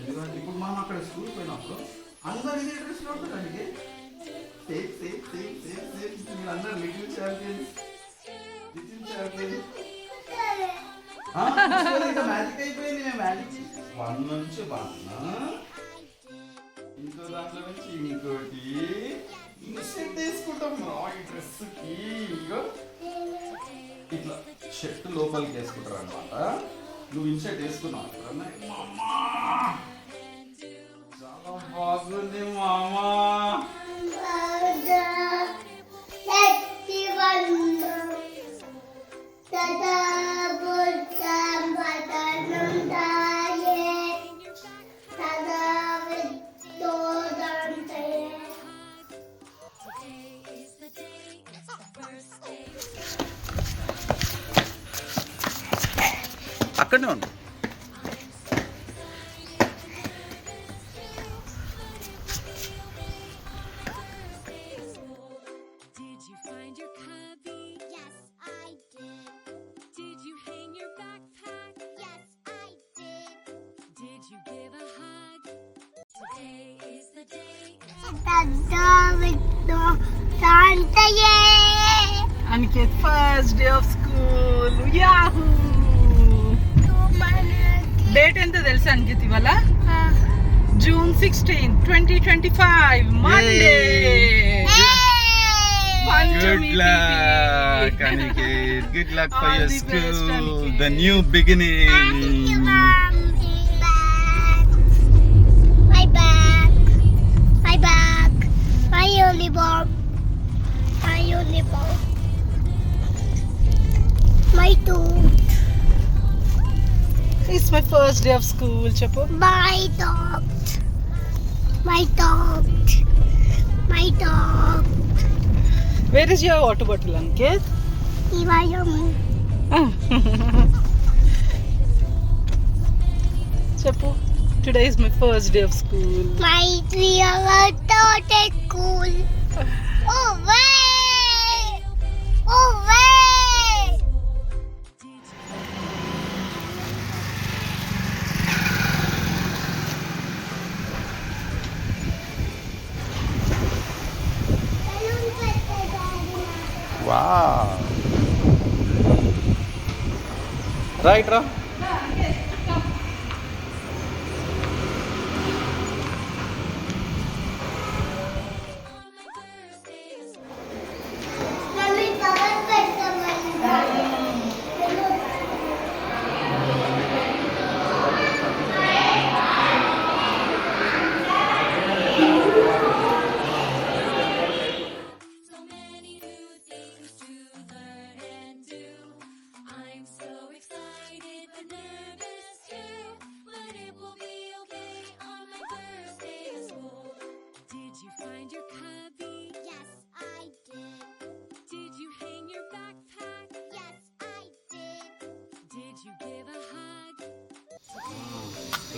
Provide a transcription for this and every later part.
ఎందుకంటే ఇప్పుడు మనం అక్కడ స్కూల్ పోయినప్పుడు అందరు ఇదే డ్రెస్లో ఉంటారండి. Safe safe safe safe safe మీరందరూ లిటిల్ ఛాంపియన్స్, లిటిల్ ఛాంపియన్స్. ఇంకా మ్యాజిక్ అయిపోయింది. మేము మ్యాజిక్ 1 నుంచి 1 ఇంకో దాంట్లో నుంచి ఇంకోటి ఇన్సెట్ వేసుకుంటాం రా ఈ డ్రెస్కి. ఇగో ఇట్లా షర్ట్ లోపలికి వేసుకుంటారు అనమాట. నువ్వు ఇన్సెట్ వేసుకున్నావు ఎప్పుడన్నా? చాలా బాగుంది మామా. అక్కడనే ఉంది. Aniket, first day of school. Yahoo! Date ఎంత తెలుసా అనికేత్? ఇవాళ June 16, 2025, Monday. Good luck, Aniket. Good luck for your school. The new beginning. My back. My back. My uniform. My uniform. My tooth. It's my first day of school, Chapu. My dog. My dog. My dog. Where is your water bottle, Aniket? Chapu, today is my first day of school. My real dog is cool. Oh, wait! Oh, wait! Wow. Right, Ra?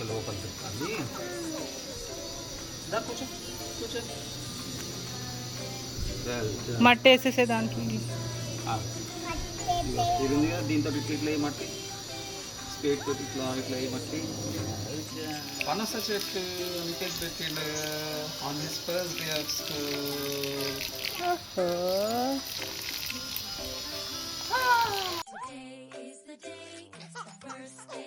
లోపల తిప్పాలి. దా కూర్చో కూర్చో. మట్టి వేసేసే దాంట్లో ఇది ఉంది కదా, దీంతో ఇట్లా ఇట్లా మట్టి స్పేడ్ తోటి ఇట్లా ఇట్లా మట్టి. పనస చెట్టు అంకెట్ పెట్టిండు on this first day of school. Today is the day, it's the first day